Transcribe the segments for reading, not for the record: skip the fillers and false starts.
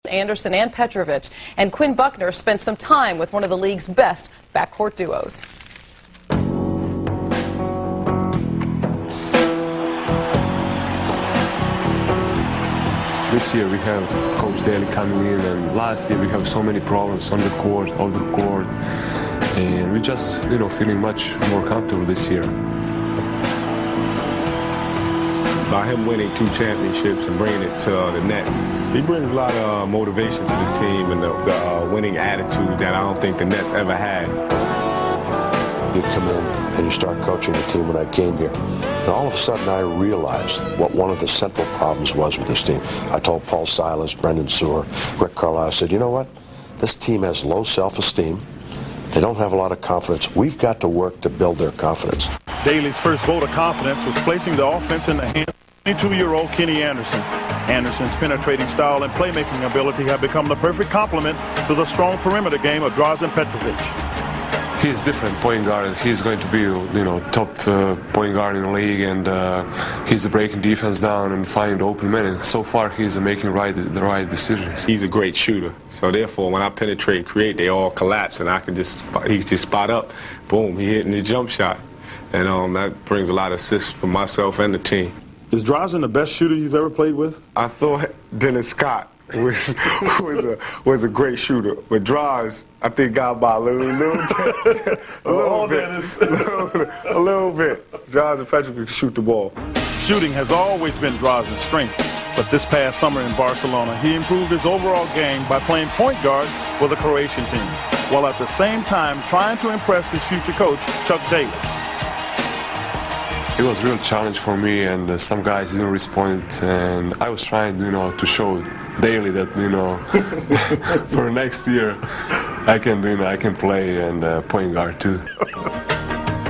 Anderson and Petrovic, and Quinn Buckner spent some time with one of the league's best backcourt duos. This year we have Coach Daly coming in, and last year we have so many problems on the court, off the court, and we just, feeling much more comfortable this year. By him winning 2 championships and bringing it to the Nets, he brings a lot of motivation to this team and the winning attitude that I don't think the Nets ever had. You come in and you start coaching the team when I came here. And all of a sudden I realized what one of the central problems was with this team. I told Paul Silas, Brendan Sewer, Rick Carlisle, I said, you know what? This team has low self-esteem. They don't have a lot of confidence. We've got to work to build their confidence. Daly's first vote of confidence was placing the offense in the hands of 22-year-old Kenny Anderson. Anderson's penetrating style and playmaking ability have become the perfect complement to the strong perimeter game of DRAZEN Petrovic. He's different point guard. He's going to be, top point guard in the league, and he's breaking defense down and finding the open man. So far, he's making the right decisions. He's a great shooter, so therefore, when I penetrate and create, they all collapse, and he just spot up, boom, he hitting the jump shot, and that brings a lot of assists for myself and the team. Is DRAZEN the best shooter you've ever played with? I thought Dennis Scott was a great shooter, but Draz, I think, got by a little bit. Draz and Petrovic can shoot the ball. Shooting has always been DRAZEN's strength, but this past summer in Barcelona, he improved his overall game by playing point guard for the Croatian team, while at the same time trying to impress his future coach, Chuck Daly. It was a real challenge for me, and some guys didn't respond, and I was trying, to show Daly that, for next year, I can play and point guard too.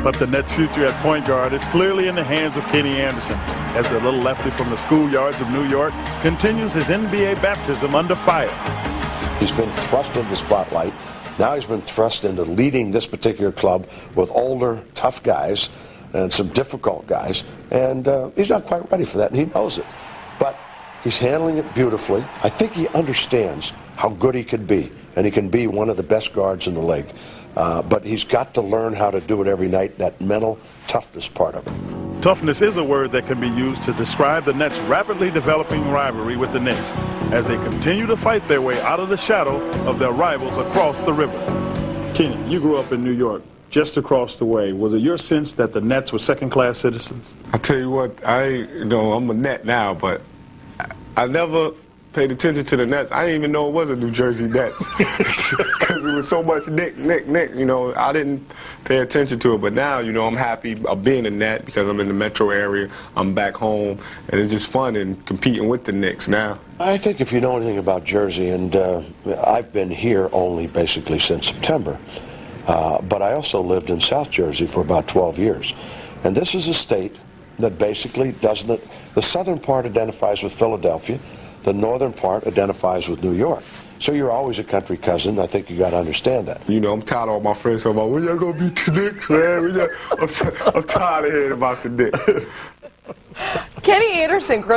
But the Nets' future at point guard is clearly in the hands of Kenny Anderson, as the little lefty from the schoolyards of New York continues his NBA baptism under fire. He's been thrust into the spotlight. Now he's been thrust into leading this particular club with older, tough guys and some difficult guys, and he's not quite ready for that, and he knows it. But he's handling it beautifully. I think he understands how good he could be, and he can be one of the best guards in the league. But he's got to learn how to do it every night, that mental toughness part of it. Toughness is a word that can be used to describe the Nets' rapidly developing rivalry with the Knicks, as they continue to fight their way out of the shadow of their rivals across the river. Kenny, you grew up in New York, just across the way. Was it your sense that the Nets were second-class citizens? I tell you what, I'm a Net now, but I never paid attention to the Nets. I didn't even know it was a New Jersey Nets because it was so much Nick. I didn't pay attention to it, but now, I'm happy of being a Net because I'm in the metro area. I'm back home, and it's just fun and competing with the Knicks now. I think if you know anything about Jersey, and I've been here only basically since September, but I also lived in South Jersey for about 12 years. And this is a state that basically doesn't, the southern part identifies with Philadelphia, the northern part identifies with New York. So you're always a country cousin. I think you got to understand that. I'm tired of all my friends talking about, when y'all going to beat the Knicks, man? I'm tired of hearing about the Knicks. Kenny Anderson grows